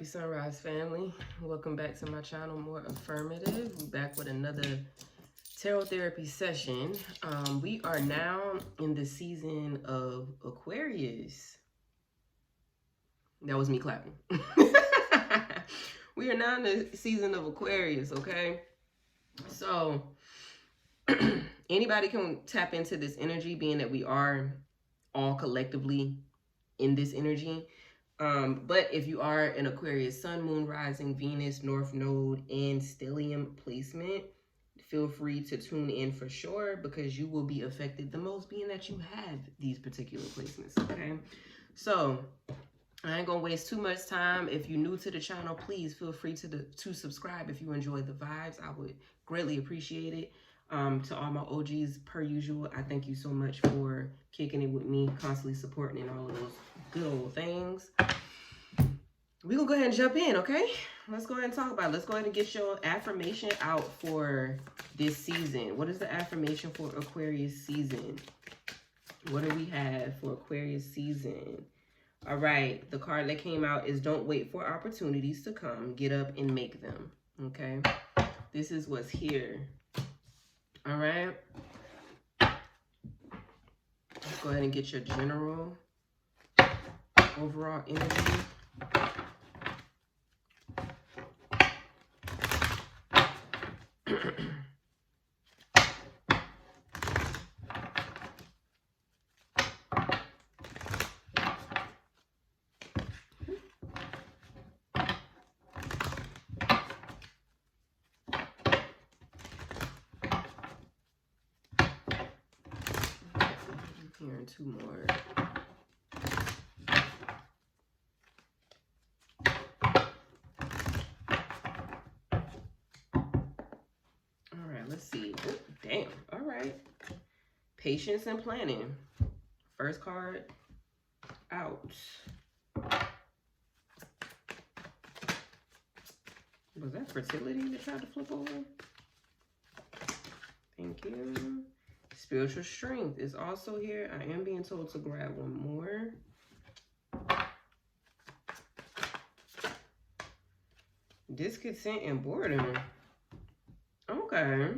Sunrise family, welcome back to my channel, More Affirmative. We're back with another tarot therapy session. We are now in the season of Aquarius. That was me clapping. We are now in the season of Aquarius, okay? So anybody can tap into this energy, being that we are all collectively in this energy. But if you are an Aquarius Sun, Moon, Rising, Venus, North Node, and Stellium placement, feel free to tune in for sure, because you will be affected the most, being that you have these particular placements, okay? So I ain't gonna waste too much time. If you're new to the channel, please feel free to subscribe if you enjoy the vibes. I would greatly appreciate it. To all my OGs, per usual, I thank you so much for kicking it with me, constantly supporting and all of those good old things. We're gonna go ahead and jump in, okay? Let's go ahead and talk about it. Let's go ahead and get your affirmation out for this season. What is the affirmation for Aquarius season? What do we have for Aquarius season? All right, the card that came out is don't wait for opportunities to come. Get up and make them, okay? This is what's here. All right. Let's go ahead and get your general overall energy. Here, two more. All right, let's see. Oh, damn. All right. Patience and planning. First card out. Was that fertility that tried to flip over? Thank you. Spiritual strength is also here. I am being told to grab one more. Discontent and boredom. Okay.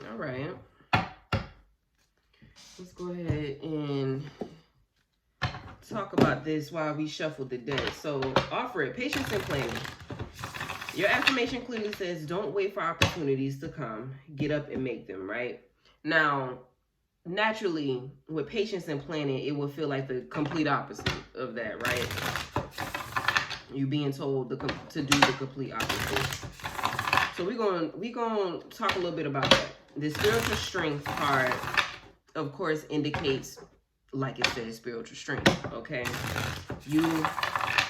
All right. Let's go ahead and talk about this while we shuffle the deck. So offer it. Patience and planning. Your affirmation clearly says, don't wait for opportunities to come. Get up and make them, right? Now, naturally, with patience and planning, it will feel like the complete opposite of that, right? You being told to do the complete opposite. So we're gonna talk a little bit about that. The spiritual strength card, of course, indicates, like it says, spiritual strength, okay? You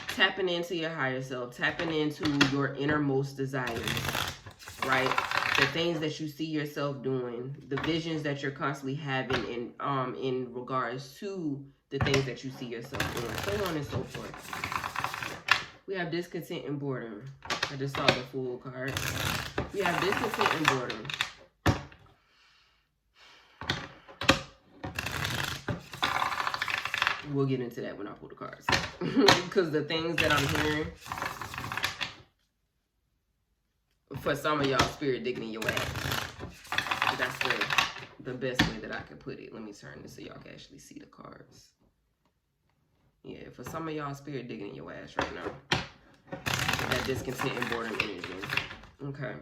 tapping into your higher self, tapping into your innermost desires, right? The things that you see yourself doing, the visions that you're constantly having in regards to the things that you see yourself doing, so on and so forth. We have discontent and boredom. I just saw the Fool card. We have discontent and boredom. We'll get into that when I pull the cards. Because the things that I'm hearing, for some of y'all, spirit digging in your ass. That's the best way that I can put it. Let me turn this so y'all can actually see the cards. Yeah, for some of y'all, spirit digging in your ass right now. That discontent and boredom energy. Okay.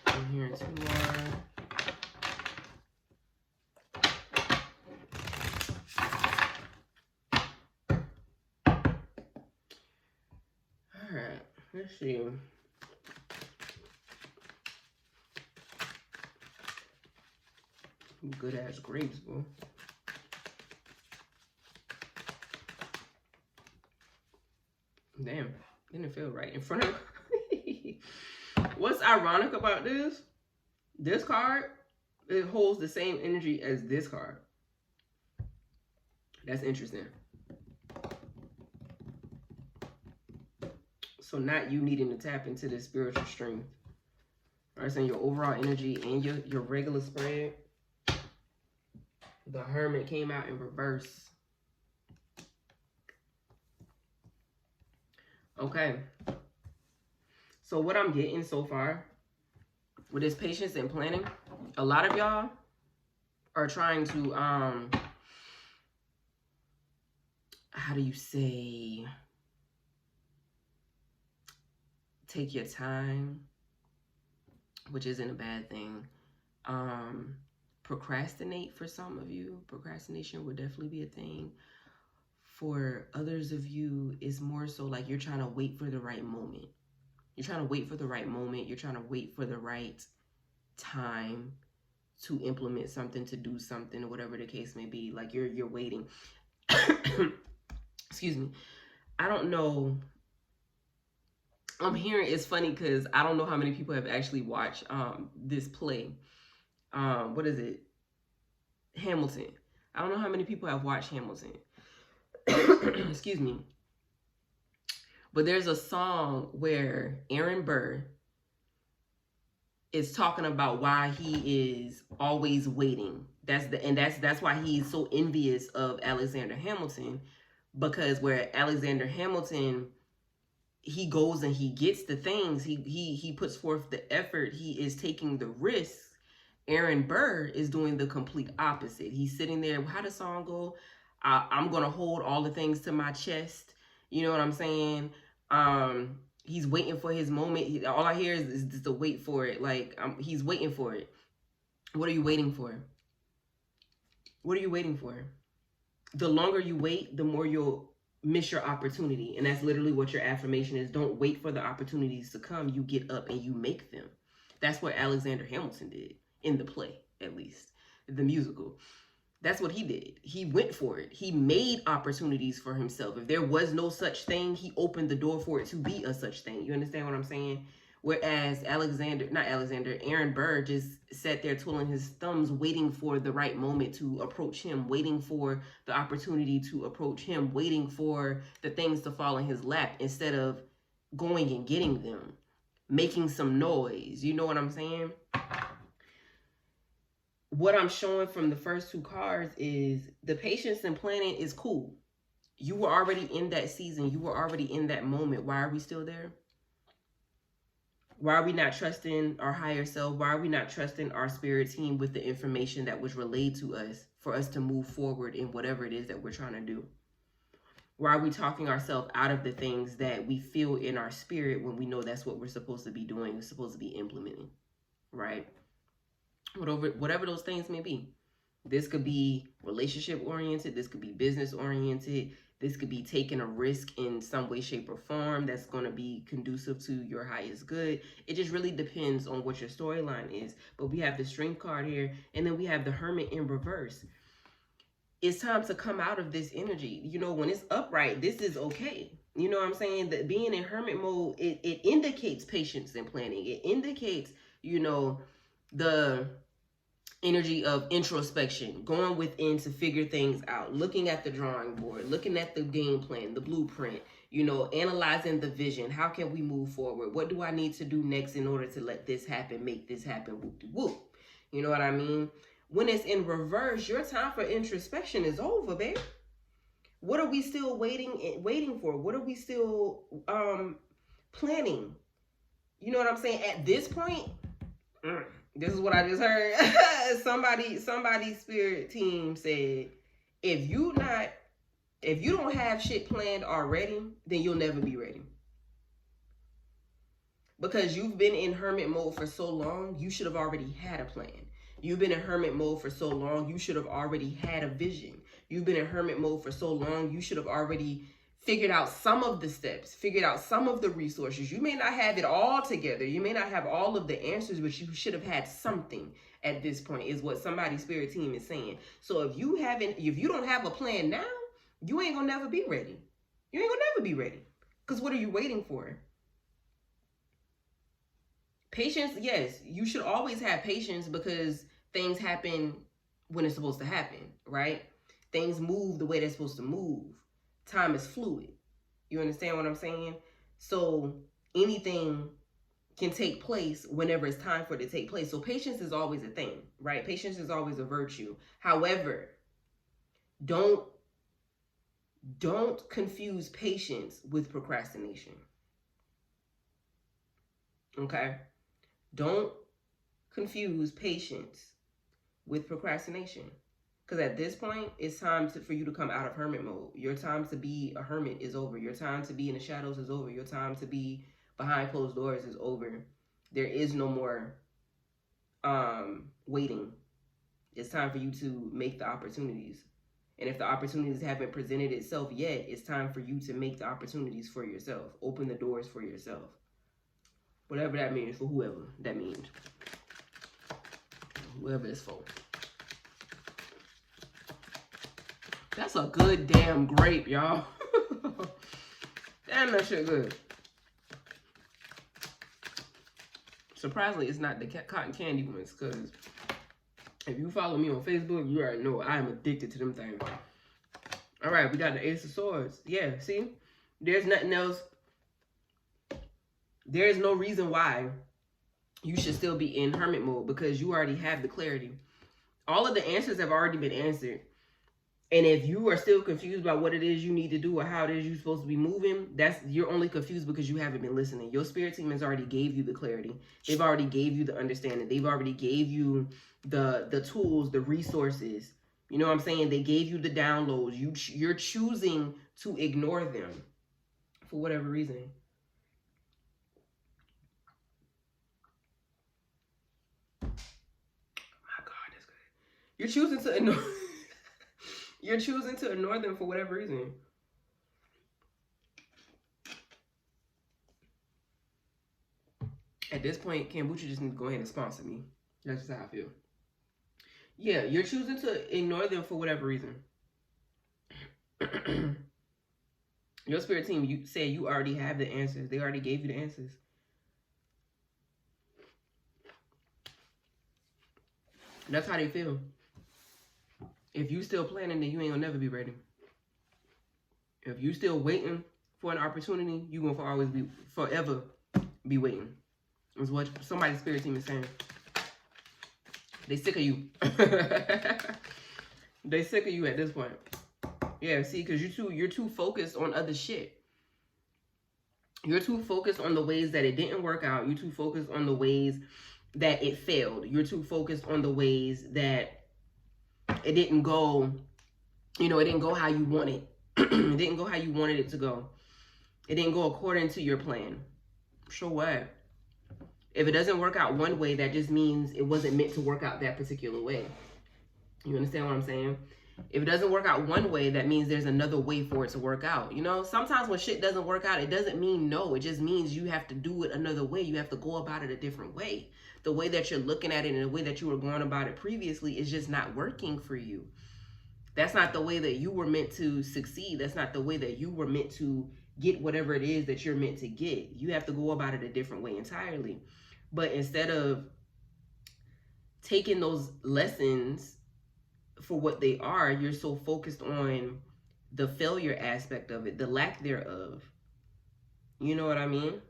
I'm hearing two more. Let's see. Good ass grapes, bro. Damn, didn't feel right in front of me. What's ironic about this card, it holds the same energy as this card. That's interesting. So not you needing to tap into this spiritual strength. All right, so your overall energy and your regular spread. The Hermit came out in reverse. Okay. So what I'm getting so far with this patience and planning, a lot of y'all are trying to, how do you say, take your time, which isn't a bad thing. Procrastinate for some of you. Procrastination would definitely be a thing. For others of you, it's more so like you're trying to wait for the right moment. You're trying to wait for the right moment. You're trying to wait for the right time to implement something, to do something, whatever the case may be. Like you're waiting. Excuse me. I don't know. I'm hearing, it's funny because I don't know how many people have actually watched this play. What is it? Hamilton. I don't know how many people have watched Hamilton. Excuse me. But there's a song where Aaron Burr is talking about why he is always waiting. That's why he's so envious of Alexander Hamilton, because where Alexander Hamilton, he goes and he gets the things, he puts forth the effort, he is taking the risks. Aaron Burr is doing the complete opposite. He's sitting there. How does the song go? I'm gonna hold all the things to my chest. You know what I'm saying? He's waiting for his moment. All I hear is just the wait for it. Like he's waiting for it. What are you waiting for? What are you waiting for? The longer you wait, the more you'll miss your opportunity. And that's literally what your affirmation is. Don't wait for the opportunities to come. You get up and you make them. That's what Alexander Hamilton did in the play, at least, the musical. That's what he did. He went for it. He made opportunities for himself. If there was no such thing, he opened the door for it to be a such thing. You understand what I'm saying? Whereas Aaron Burr just sat there twiddling his thumbs, waiting for the right moment to approach him, waiting for the opportunity to approach him, waiting for the things to fall in his lap instead of going and getting them, making some noise. You know what I'm saying? What I'm showing from the first two cards is the patience and planning is cool. You were already in that season. You were already in that moment. Why are we still there? Why are we not trusting our higher self? Why are we not trusting our spirit team with the information that was relayed to us for us to move forward in whatever it is that we're trying to do? Why are we talking ourselves out of the things that we feel in our spirit when we know that's what we're supposed to be doing, we're supposed to be implementing, right? Whatever those things may be. This could be relationship oriented. This could be business oriented. This could be taking a risk in some way, shape, or form that's going to be conducive to your highest good. It just really depends on what your storyline is. But we have the Strength card here, and then we have the Hermit in reverse. It's time to come out of this energy. You know, when it's upright, this is okay. You know what I'm saying? That being in hermit mode, it indicates patience and planning. It indicates, you know, the energy of introspection, going within to figure things out, looking at the drawing board, looking at the game plan, the blueprint, you know, analyzing the vision. How can we move forward? What do I need to do next in order to let this happen, make this happen, whoop-de-whoop. You know what I mean? When it's in reverse, your time for introspection is over, babe. What are we still waiting for? What are we still planning? You know what I'm saying? At this point, this is what I just heard. Somebody's spirit team said, if you don't have shit planned already, then you'll never be ready. Because you've been in hermit mode for so long, you should have already had a plan. You've been in hermit mode for so long, you should have already had a vision. You've been in hermit mode for so long, you should have already figured out some of the steps, figured out some of the resources. You may not have it all together. You may not have all of the answers, but you should have had something at this point, is what somebody's spirit team is saying. So if you don't have a plan now, you ain't gonna never be ready. You ain't gonna never be ready. Because what are you waiting for? Patience, yes, you should always have patience because things happen when it's supposed to happen, right? Things move the way they're supposed to move. Time is fluid. You understand what I'm saying? So anything can take place whenever it's time for it to take place. So patience is always a thing, right? Patience is always a virtue. However, don't confuse patience with procrastination. Okay? Don't confuse patience with procrastination. Because at this point, it's time for you to come out of hermit mode. Your time to be a hermit is over. Your time to be in the shadows is over. Your time to be behind closed doors is over. There is no more waiting. It's time for you to make the opportunities. And if the opportunities haven't presented itself yet, it's time for you to make the opportunities for yourself. Open the doors for yourself. Whatever that means for whoever that means. Whoever it's for. That's a good damn grape, y'all. Damn, that shit good. Surprisingly, it's not the cotton candy ones, because if you follow me on Facebook, you already know I am addicted to them things. All right, we got the Ace of Swords. Yeah, see? There's nothing else. There is no reason why you should still be in hermit mode, because you already have the clarity. All of the answers have already been answered. And if you are still confused about what it is you need to do or how it is you're supposed to be moving, you're only confused because you haven't been listening. Your spirit team has already gave you the clarity. They've already gave you the understanding. They've already gave you the tools, the resources. You know what I'm saying? They gave you the downloads. You're choosing to ignore them for whatever reason. Oh my God, that's good. You're choosing to ignore. You're choosing to ignore them for whatever reason. At this point, Kombucha just needs to go ahead and sponsor me. That's just how I feel. Yeah, you're choosing to ignore them for whatever reason. Your spirit team, you say you already have the answers. They already gave you the answers. That's how they feel. If you still planning, then you ain't gonna never be ready. If you still waiting for an opportunity, you gonna always be forever be waiting. Is what somebody's spirit team is saying. They sick of you. They sick of you at this point. Yeah, see, because you're too focused on other shit. You're too focused on the ways that it didn't work out. You're too focused on the ways that it failed. You're too focused on the ways that it didn't go, it didn't go how you wanted. It didn't go how you wanted it to go. It didn't go according to your plan. So what? If it doesn't work out one way, that just means it wasn't meant to work out that particular way. You understand what I'm saying? If it doesn't work out one way, that means there's another way for it to work out. Sometimes when shit doesn't work out, it doesn't mean no. It just means you have to do it another way. You have to go about it a different way. The way that you're looking at it and the way that you were going about it previously is just not working for you. That's not the way that you were meant to succeed. That's not the way that you were meant to get whatever it is that you're meant to get. You have to go about it a different way entirely. But instead of taking those lessons for what they are, you're so focused on the failure aspect of it, the lack thereof. You know what I mean?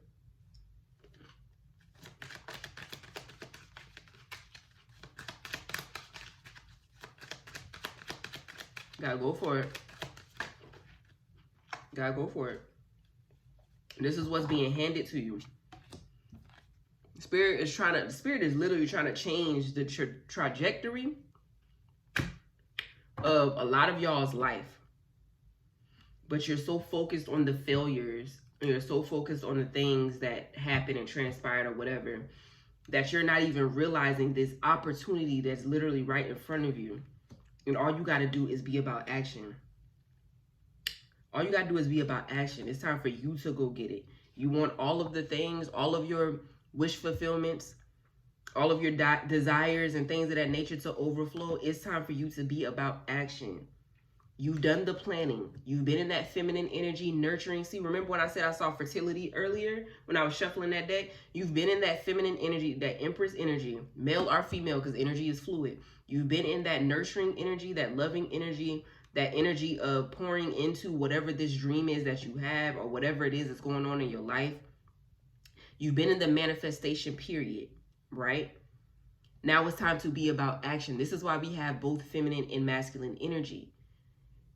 Gotta go for it. Gotta go for it. This is what's being handed to you. Spirit is literally trying to change the trajectory of a lot of y'all's life. But you're so focused on the failures, and you're so focused on the things that happened and transpired or whatever, that you're not even realizing this opportunity that's literally right in front of you. And all you got to do is be about action. All you got to do is be about action. It's time for you to go get it. You want all of the things, all of your wish fulfillments, all of your desires and things of that nature to overflow. It's time for you to be about action. You've done the planning. You've been in that feminine energy, nurturing. See, remember when I said I saw fertility earlier when I was shuffling that deck? You've been in that feminine energy, that Empress energy, male or female, because energy is fluid. You've been in that nurturing energy, that loving energy, that energy of pouring into whatever this dream is that you have or whatever it is that's going on in your life. You've been in the manifestation period, right? Now it's time to be about action. This is why we have both feminine and masculine energy.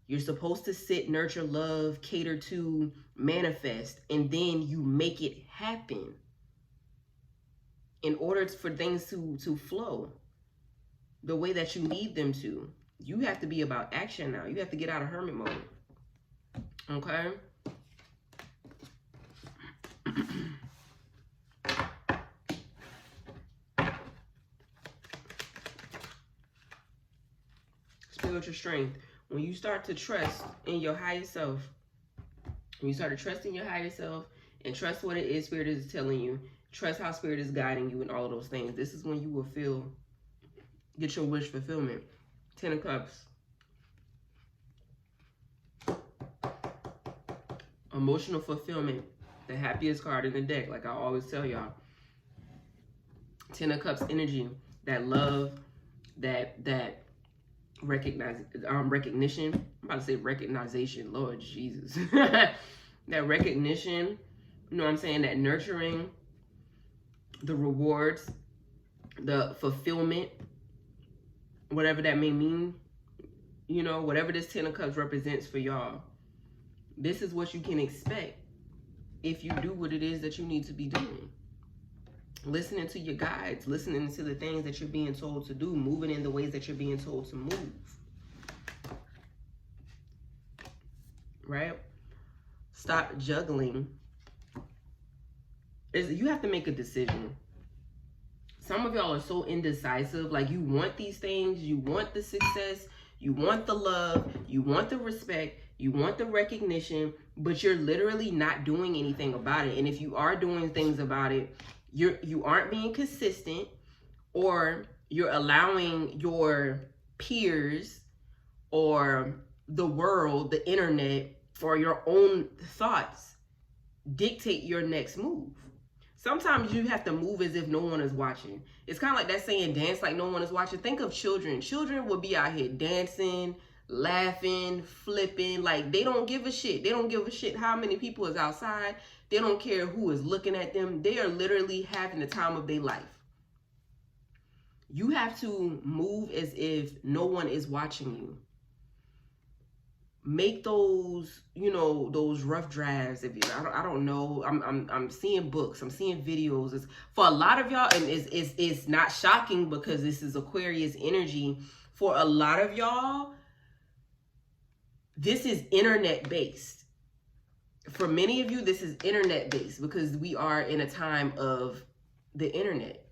You're supposed to sit, nurture, love, cater to, manifest, and then you make it happen in order for things to flow the way that you need them to. You have to be about action now. You have to get out of hermit mode. Okay? Spiritual strength. When you start to trust in your higher self, when you start to trust in your higher self and trust what it is Spirit is telling you, trust how Spirit is guiding you and all of those things, this is when you will get your wish fulfillment. 10 of Cups. Emotional fulfillment. The happiest card in the deck, like I always tell y'all. 10 of Cups energy. That love, that recognition. I'm about to say recognition. Lord Jesus. That recognition. You know what I'm saying? That nurturing. The rewards. The fulfillment. Whatever that may mean. You know, whatever this 10 of Cups represents for y'all. This is what you can expect if you do what it is that you need to be doing. Listening to your guides, listening to the things that you're being told to do, moving in the ways that you're being told to move. Right? Stop juggling. You have to make a decision. Some of y'all are so indecisive. Like, you want these things, you want the success, you want the love, you want the respect, you want the recognition, but you're literally not doing anything about it. And if you are doing things about it, you aren't being consistent, or you're allowing your peers or the world, the internet, or your own thoughts dictate your next move. Sometimes you have to move as if no one is watching. It's kind of like that saying, dance like no one is watching. Think of children. Children will be out here dancing, laughing, flipping. Like, they don't give a shit. They don't give a shit how many people is outside. They don't care who is looking at them. They are literally having the time of their life. You have to move as if no one is watching you. Make those, you know, those rough drafts. If you, I don't know. I'm seeing books. I'm seeing videos. It's, for a lot of y'all, and it's not shocking because this is Aquarius energy. For a lot of y'all, this is internet based. For many of you, this is internet based because we are in a time of the internet.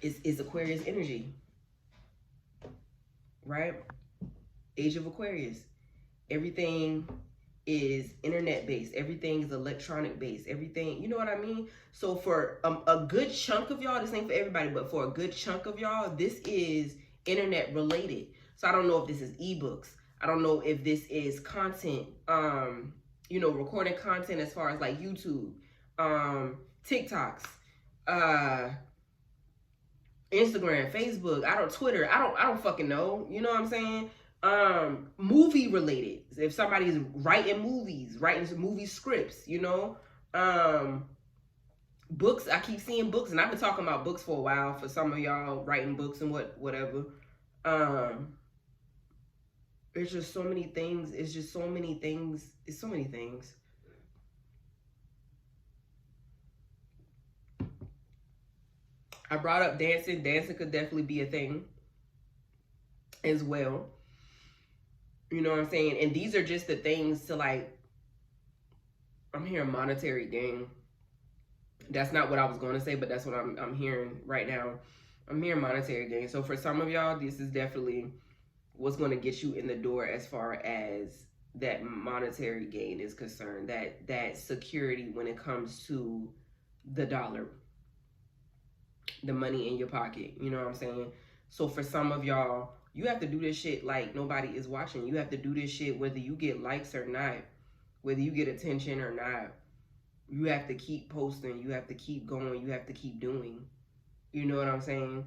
It's Aquarius energy, right? Age of Aquarius. Everything is internet based. Everything is electronic based. Everything, you know what I mean? So for a good chunk of y'all, this ain't for everybody, but for a good chunk of y'all, this is internet related. So I don't know if this is ebooks. I don't know if this is content, you know, recording content as far as like YouTube, TikToks, Instagram, Facebook, Twitter, I don't fucking know. You know what I'm saying? Movie related. If somebody's writing movies, writing some movie scripts, you know, books. I keep seeing books, and I've been talking about books for a while. For some of y'all, writing books and whatever. There's just so many things. It's just so many things. It's so many things. I brought up dancing. Dancing could definitely be a thing as well. You know what I'm saying? And these are just the things to, like, I'm hearing monetary gain. That's not what I was going to say, but that's what I'm hearing right now. I'm hearing monetary gain. So for some of y'all, this is definitely what's going to get you in the door as far as that monetary gain is concerned. That security when it comes to the dollar, the money in your pocket. You know what I'm saying? So for some of y'all, you have to do this shit like nobody is watching. You have to do this shit whether you get likes or not, whether you get attention or not. You have to keep posting. You have to keep going. You have to keep doing. You know what I'm saying?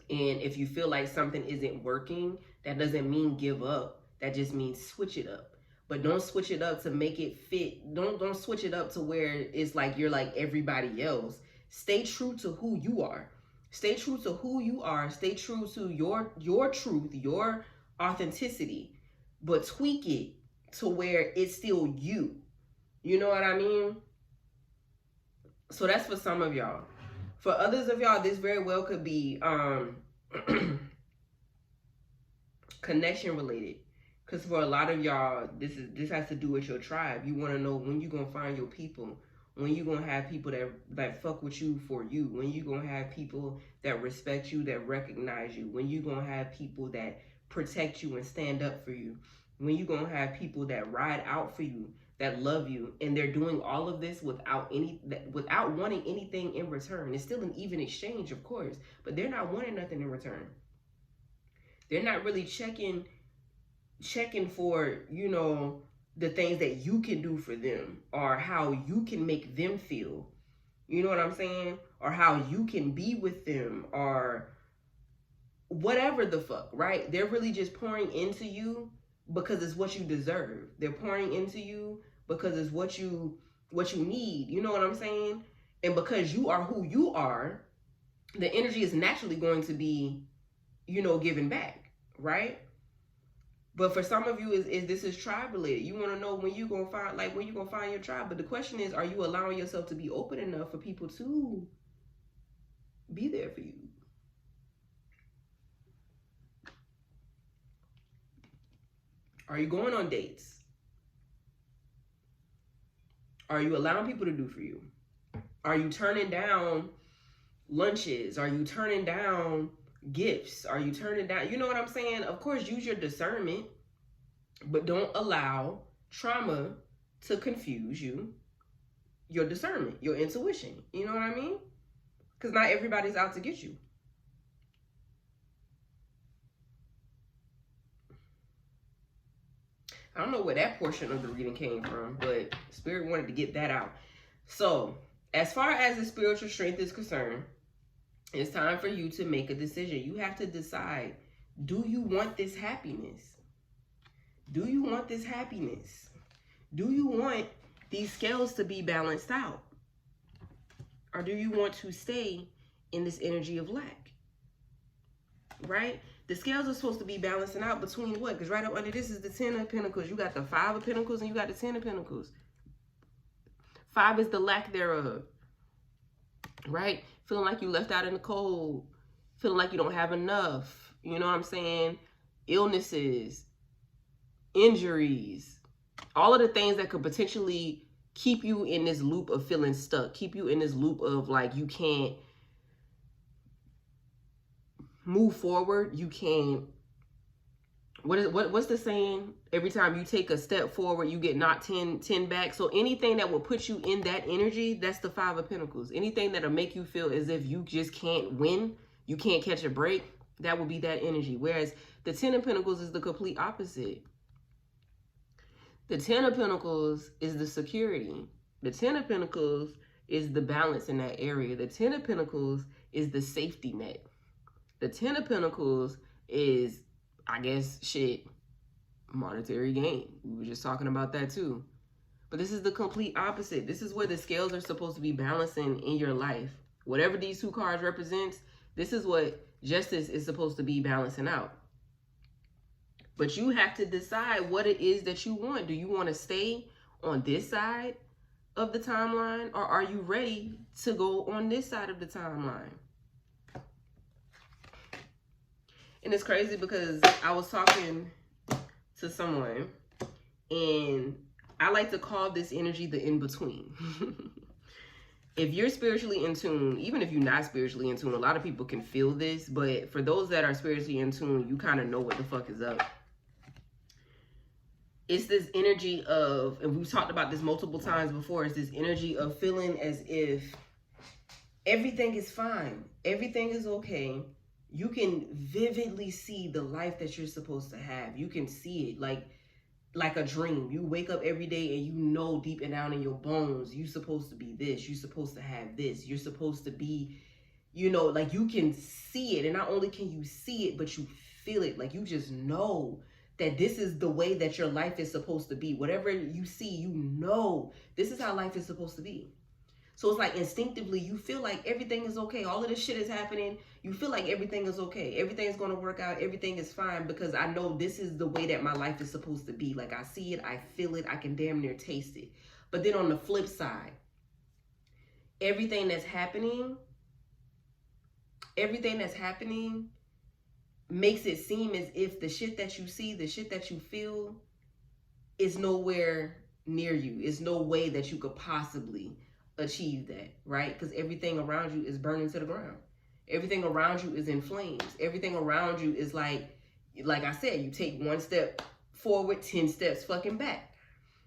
And if you feel like something isn't working, that doesn't mean give up. That just means switch it up. but don't switch it up to make it fit. Don't switch it up to where it's like you're like everybody else. Stay true to who you are. Stay true to who you are. Stay true to your truth, your authenticity, but tweak it to where it's still you. You know what I mean? So that's for some of y'all. For others of y'all, this very well could be connection related. Because for a lot of y'all, this has to do with your tribe. You want to know when you're going to find your people. When you're going to have people that fuck with you for you. When you're going to have people that respect you, that recognize you. When you're going to have people that protect you and stand up for you. When you're going to have people that ride out for you, that love you. And they're doing all of this without wanting anything in return. It's still an even exchange, of course. But they're not wanting nothing in return. They're not really checking for, you know, the things that you can do for them or how you can make them feel. You know what I'm saying? Or how you can be with them or whatever the fuck, right? They're really just pouring into you because it's what you deserve. They're pouring into you because it's what you need. You know what I'm saying? And because you are who you are, the energy is naturally going to be, you know, given back, right? But for some of you, this is tribe related. You want to know when you're going to find your tribe. But the question is, are you allowing yourself to be open enough for people to be there for you? Are you going on dates? Are you allowing people to do for you? Are you turning down lunches? Are you turning down gifts? Are you turning down, you know what I'm saying? Of course, use your discernment, but don't allow trauma to confuse your discernment, your intuition. You know what I mean? Because not everybody's out to get you. I don't know where that portion of the reading came from, but Spirit wanted to get that out. So, as far as the spiritual strength is concerned, it's time for you to make a decision. You have to decide, do you want this happiness? Do you want this happiness? Do you want these scales to be balanced out? Or do you want to stay in this energy of lack? Right? The scales are supposed to be balancing out between what? Because right up under this is the 10 of Pentacles. You got the 5 of Pentacles and you got the 10 of Pentacles. 5 is the lack thereof. Right? Feeling like you left out in the cold. Feeling like you don't have enough. You know what I'm saying? Illnesses. Injuries. All of the things that could potentially keep you in this loop of feeling stuck. Keep you in this loop of like you can't move forward. You can't. What's the saying? Every time you take a step forward, you get knocked 10 back. So anything that will put you in that energy, that's the 5 of Pentacles. Anything that'll make you feel as if you just can't win, you can't catch a break, that will be that energy. Whereas the 10 of Pentacles is the complete opposite. The 10 of Pentacles is the security. The 10 of Pentacles is the balance in that area. The 10 of Pentacles is the safety net. The 10 of Pentacles is, I guess, shit, monetary gain. We were just talking about that too. But this is the complete opposite. This is where the scales are supposed to be balancing in your life. Whatever these 2 cards represents, this is what justice is supposed to be balancing out. But you have to decide what it is that you want. Do you want to stay on this side of the timeline, or are you ready to go on this side of the timeline? And it's crazy because I was talking to someone, and I like to call this energy the in-between. If you're spiritually in tune, even if you're not spiritually in tune, a lot of people can feel this, but for those that are spiritually in tune, you kind of know what the fuck is up. It's this energy of, and we've talked about this multiple times before, it's this energy of feeling as if everything is fine. Everything is okay. You can vividly see the life that you're supposed to have. You can see it like a dream. You wake up every day and you know deep and down in your bones, you're supposed to be this. You're supposed to have this. You're supposed to be, you know, like you can see it. And not only can you see it, but you feel it. Like you just know that this is the way that your life is supposed to be. Whatever you see, you know, this is how life is supposed to be. So it's like instinctively, you feel like everything is okay. All of this shit is happening. You feel like everything is okay. Everything's going to work out. Everything is fine because I know this is the way that my life is supposed to be. Like I see it, I feel it, I can damn near taste it. But then on the flip side, everything that's happening makes it seem as if the shit that you see, the shit that you feel is nowhere near you. It's no way that you could possibly achieve that, right? Because everything around you is burning to the ground. Everything around you is in flames. Everything around you is like I said, you take one step forward, 10 steps fucking back.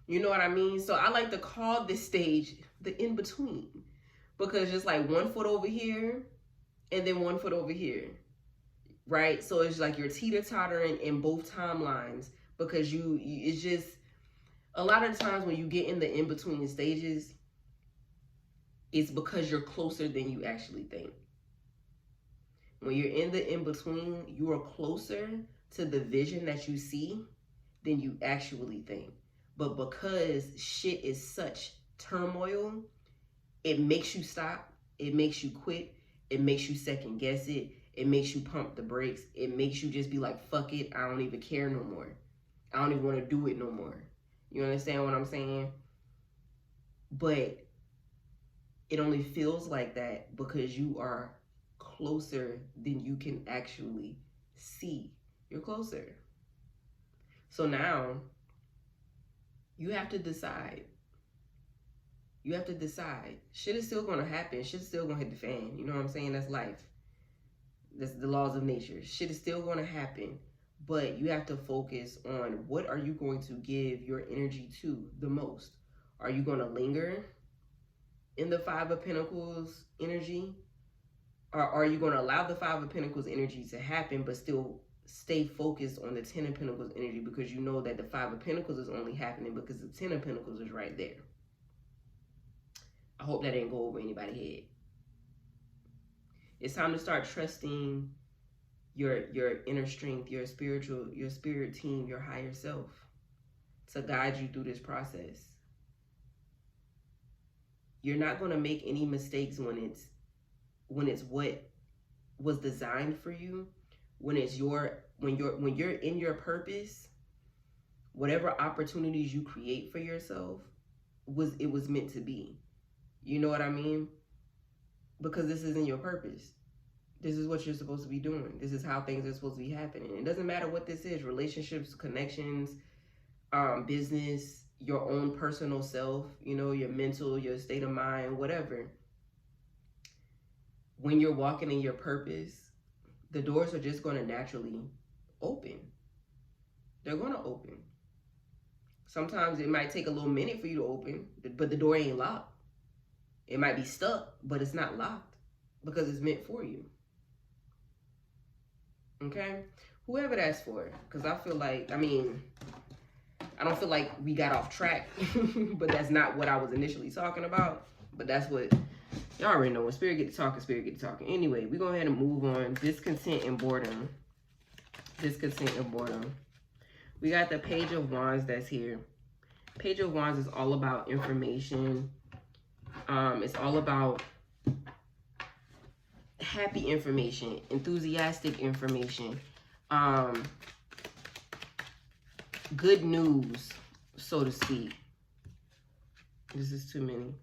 You know what I mean? So I like to call this stage the in-between, because just like 1 foot over here and then 1 foot over here, right? So it's like you're teeter-tottering in both timelines, because it's just a lot of the times when you get in the in-between stages, it's because you're closer than you actually think. When you're in the in-between, you are closer to the vision that you see than you actually think. But because shit is such turmoil, it makes you stop, it makes you quit, it makes you second guess it, it makes you pump the brakes, it makes you just be like, fuck it, I don't even care no more. I don't even want to do it no more. You understand what I'm saying? But it only feels like that because you are closer than you can actually see. You're closer. So now you have to decide. You have to decide. Shit is still going to happen. Shit's still going to hit the fan. You know what I'm saying? That's life. That's the laws of nature. Shit is still going to happen. But you have to focus on what are you going to give your energy to the most. Are you going to linger in the Five of Pentacles energy? Or are you going to allow the Five of Pentacles energy to happen but still stay focused on the Ten of Pentacles energy, because you know that the Five of Pentacles is only happening because the Ten of Pentacles is right there. I hope that didn't go over anybody's head. It's time to start trusting your inner strength, your spirit team, your higher self to guide you through this process. You're not going to make any mistakes when it's what was designed for you. When you're in your purpose, whatever opportunities you create for yourself it was meant to be. You know what I mean? Because this isn't your purpose. This is what you're supposed to be doing. This is how things are supposed to be happening. It doesn't matter what this is: relationships, connections, business, your own personal self, you know, your mental, your state of mind, whatever. When you're walking in your purpose, the doors are just going to naturally open. They're going to open. Sometimes it might take a little minute for you to open, but the door ain't locked. It might be stuck, but it's not locked because it's meant for you. Okay? Whoever that's for. Because I feel like, I don't feel like we got off track, but that's not what I was initially talking about. But that's what, y'all already know. When spirit get to talking, spirit get to talking. Anyway, we go ahead and move on. Discontent and boredom. Discontent and boredom. We got the Page of Wands that's here. Page of Wands is all about information. It's all about happy information, enthusiastic information, good news, so to speak. This is too many.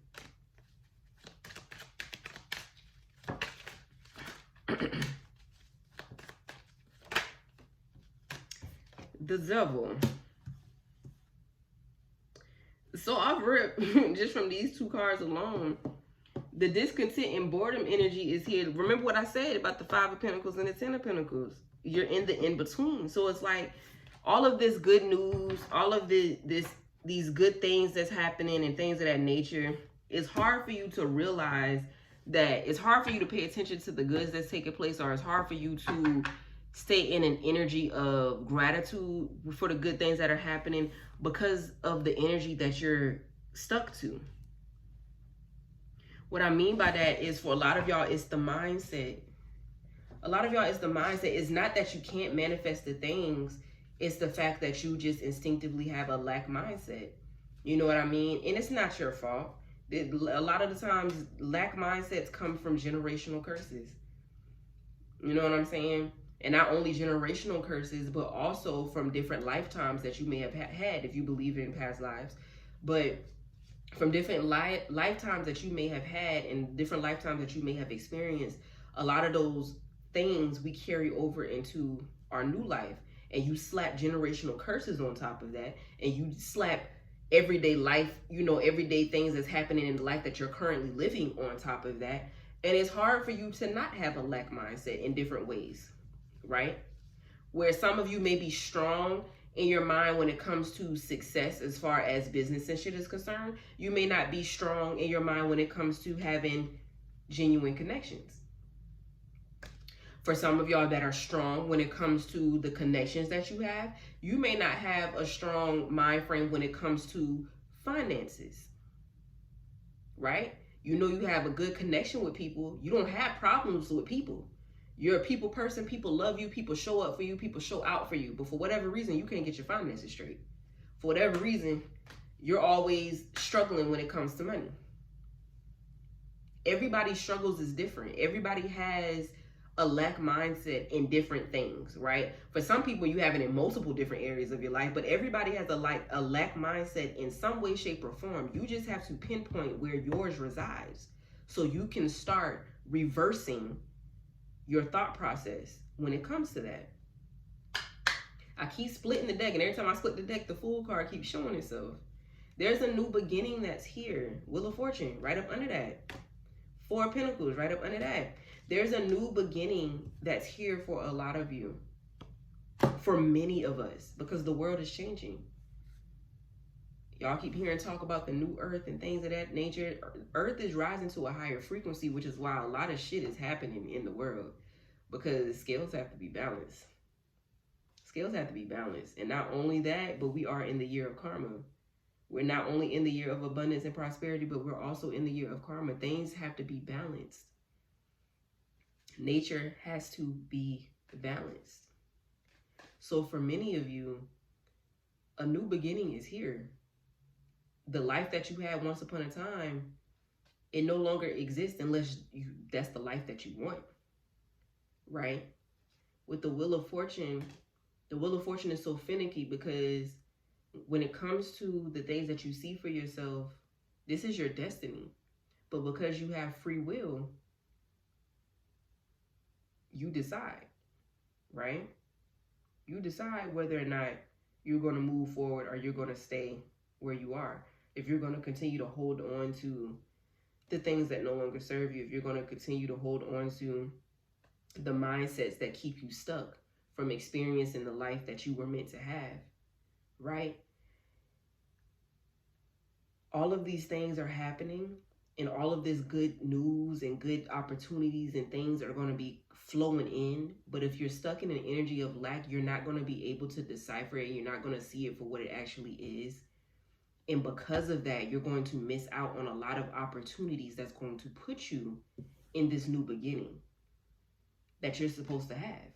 The Devil. So off rip, just from these two cards alone, the discontent and boredom energy is here. Remember what I said about the Five of Pentacles and the Ten of Pentacles. You're in the in-between. So it's like all of this good news, all of these good things that's happening and things of that nature, it's hard for you to realize that it's hard for you to pay attention to the goods that's taking place, or it's hard for you to stay in an energy of gratitude for the good things that are happening because of the energy that you're stuck to. What I mean by that is, for a lot of y'all, it's the mindset. A lot of y'all, it's the mindset. It's not that you can't manifest the things. It's the fact that you just instinctively have a lack mindset. You know what I mean? And it's not your fault. A lot of the times, lack mindsets come from generational curses. You know what I'm saying? And not only generational curses, but also from different lifetimes that you may have had if you believe in past lives. But from different lifetimes that you may have had and different lifetimes that you may have experienced, a lot of those things we carry over into our new life. And you slap generational curses on top of that, and you slap everyday life, everyday things that's happening in the life that you're currently living on top of that. And it's hard for you to not have a lack mindset in different ways, right? Where some of you may be strong in your mind when it comes to success as far as business and shit is concerned, you may not be strong in your mind when it comes to having genuine connections. For some of y'all that are strong when it comes to the connections that you have, you may not have a strong mind frame when it comes to finances, right? You have a good connection with people. You don't have problems with people. You're a people person. People love you. People show up for you. People show out for you. But for whatever reason, you can't get your finances straight. For whatever reason, you're always struggling when it comes to money. Everybody's struggles is different. Everybody has a lack mindset in different things, right? For some people, you have it in multiple different areas of your life, but everybody has a lack mindset in some way, shape, or form. You just have to pinpoint where yours resides so you can start reversing your thought process when it comes to that. I keep splitting the deck, and every time I split the deck, the Fool card keeps showing itself. There's a new beginning that's here. Wheel of Fortune, right up under that. Four of Pentacles, right up under that. There's a new beginning that's here for a lot of you. For many of us, because the world is changing. Y'all keep hearing talk about the new earth and things of that nature. Earth is rising to a higher frequency, which is why a lot of shit is happening in the world. Because scales have to be balanced. Scales have to be balanced. And not only that, but we are in the year of karma. We're not only in the year of abundance and prosperity, but we're also in the year of karma. Things have to be balanced. Nature has to be balanced. So for many of you, a new beginning is here. The life that you had once upon a time, it no longer exists unless that's the life that you want, right? With the Wheel of Fortune is so finicky because when it comes to the things that you see for yourself, this is your destiny. But because you have free will, you decide, right? You decide whether or not you're going to move forward or you're going to stay where you are. If you're going to continue to hold on to the things that no longer serve you, if you're going to continue to hold on to the mindsets that keep you stuck from experiencing the life that you were meant to have, right? All of these things are happening, and all of this good news and good opportunities and things are going to be flowing in. But if you're stuck in an energy of lack, you're not going to be able to decipher it. You're not going to see it for what it actually is. And because of that, you're going to miss out on a lot of opportunities that's going to put you in this new beginning that you're supposed to have.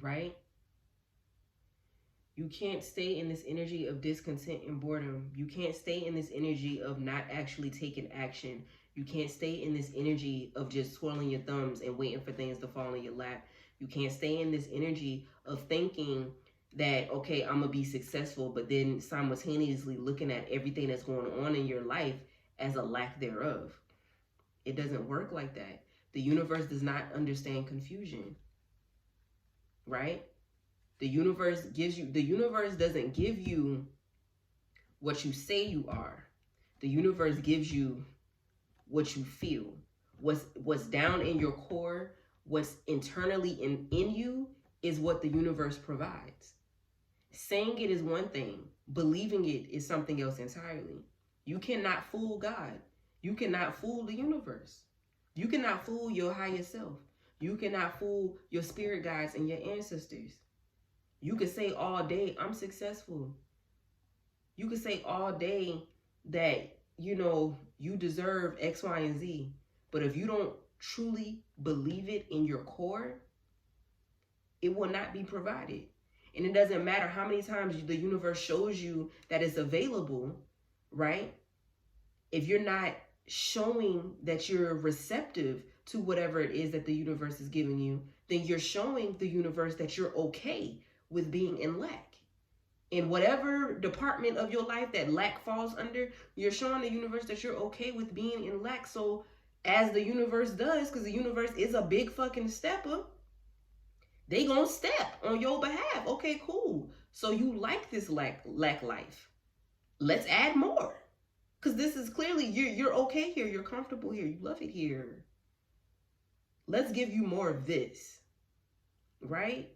Right? You can't stay in this energy of discontent and boredom. You can't stay in this energy of not actually taking action. You can't stay in this energy of just swirling your thumbs and waiting for things to fall in your lap. You can't stay in this energy of thinking that, okay, I'm going to be successful, but then simultaneously looking at everything that's going on in your life as a lack thereof. It doesn't work like that. The universe does not understand confusion, right? The universe doesn't give you what you say you are. The universe gives you what you feel. What's down in your core, what's internally in you is what the universe provides. Saying it is one thing, believing it is something else entirely. You cannot fool God. You cannot fool the universe. You cannot fool your higher self. You cannot fool your spirit guides and your ancestors. You could say all day, I'm successful. You could say all day that, you deserve X, Y, and Z. But if you don't truly believe it in your core, it will not be provided. And it doesn't matter how many times the universe shows you that it's available, right? If you're not showing that you're receptive to whatever it is that the universe is giving you, then you're showing the universe that you're okay with being in lack. In whatever department of your life that lack falls under, you're showing the universe that you're okay with being in lack. So as the universe does, because the universe is a big fucking stepper, they gonna step on your behalf. Okay, cool. So you like this lack life. Let's add more. Because this is clearly, you're okay here. You're comfortable here. You love it here. Let's give you more of this. Right?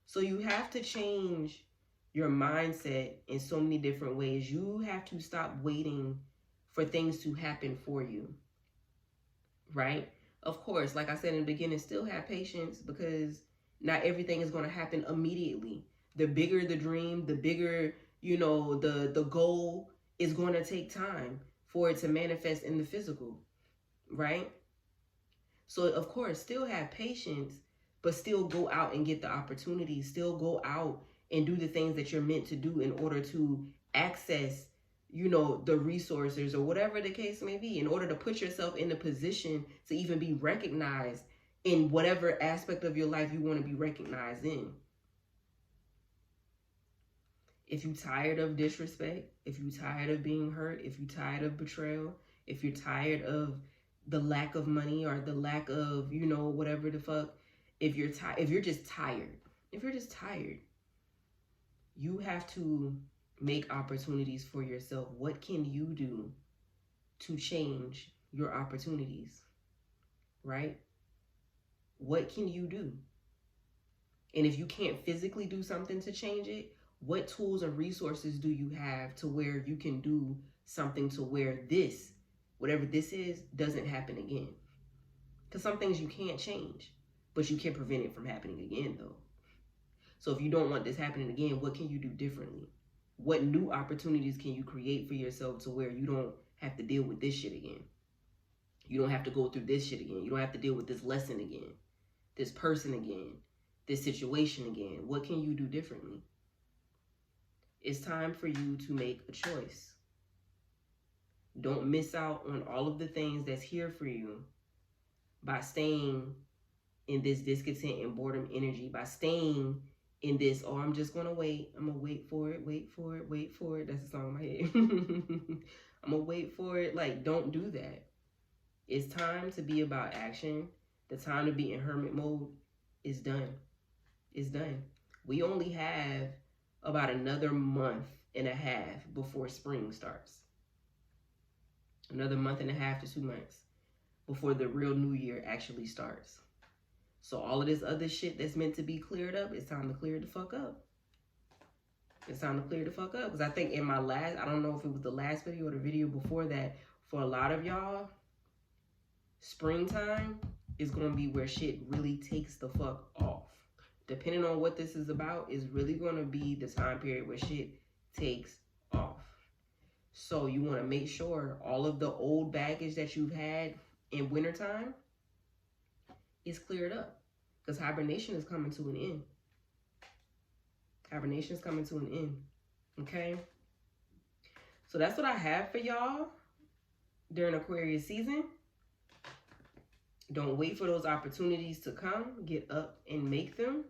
So you have to change your mindset in so many different ways. You have to stop waiting for things to happen for you. Right? Of course, like I said in the beginning, still have patience, because not everything is going to happen immediately. The bigger the dream, the bigger, the goal, is going to take time for it to manifest in the physical, right? So of course, still have patience, but still go out and get the opportunities. Still go out and do the things that you're meant to do in order to access, the resources or whatever the case may be, in order to put yourself in a position to even be recognized in whatever aspect of your life you want to be recognized in. If you're tired of disrespect, if you're tired of being hurt, if you're tired of betrayal, if you're tired of the lack of money or the lack of, whatever the fuck, if you're just tired, you have to make opportunities for yourself. What can you do to change your opportunities, right? What can you do? And if you can't physically do something to change it, what tools and resources do you have to where you can do something to where this, whatever this is, doesn't happen again? Because some things you can't change, but you can prevent it from happening again, though. So if you don't want this happening again, what can you do differently? What new opportunities can you create for yourself to where you don't have to deal with this shit again? You don't have to go through this shit again. You don't have to deal with this lesson again, this person again, this situation again. What can you do differently? It's time for you to make a choice. Don't miss out on all of the things that's here for you by staying in this discontent and boredom energy, by staying in this, oh, I'm just going to wait. I'm going to wait for it, wait for it, wait for it. That's the song in my head. I'm going to wait for it. Like, don't do that. It's time to be about action. The time to be in hermit mode is done. It's done. We only have about another month and a half before spring starts. Another month and a half to 2 months before the real new year actually starts. So all of this other shit that's meant to be cleared up, it's time to clear the fuck up. It's time to clear the fuck up. Because I think in my last, I don't know if it was the last video or the video before that, for a lot of y'all, springtime is going to be where shit really takes the fuck off. Depending on what this is about, is really going to be the time period where shit takes off. So you want to make sure all of the old baggage that you've had in wintertime is cleared up. Because hibernation is coming to an end. Hibernation is coming to an end. Okay? So that's what I have for y'all during Aquarius season. Don't wait for those opportunities to come. Get up and make them.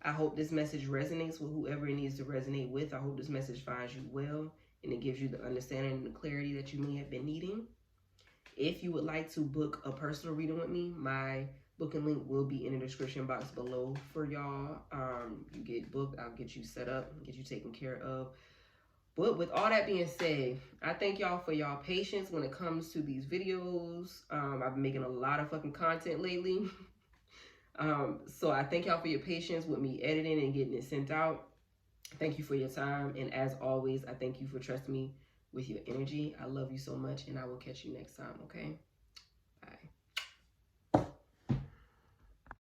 I hope this message resonates with whoever it needs to resonate with. I hope this message finds you well and it gives you the understanding and the clarity that you may have been needing. If you would like to book a personal reading with me, my booking link will be in the description box below for y'all. You get booked, I'll get you set up, get you taken care of. But with all that being said, I thank y'all for y'all patience when it comes to these videos. I've been making a lot of fucking content lately. So I thank y'all for your patience with me editing and getting it sent out. Thank you for your time. And as always, I thank you for trusting me with your energy. I love you so much, and I will catch you next time, okay?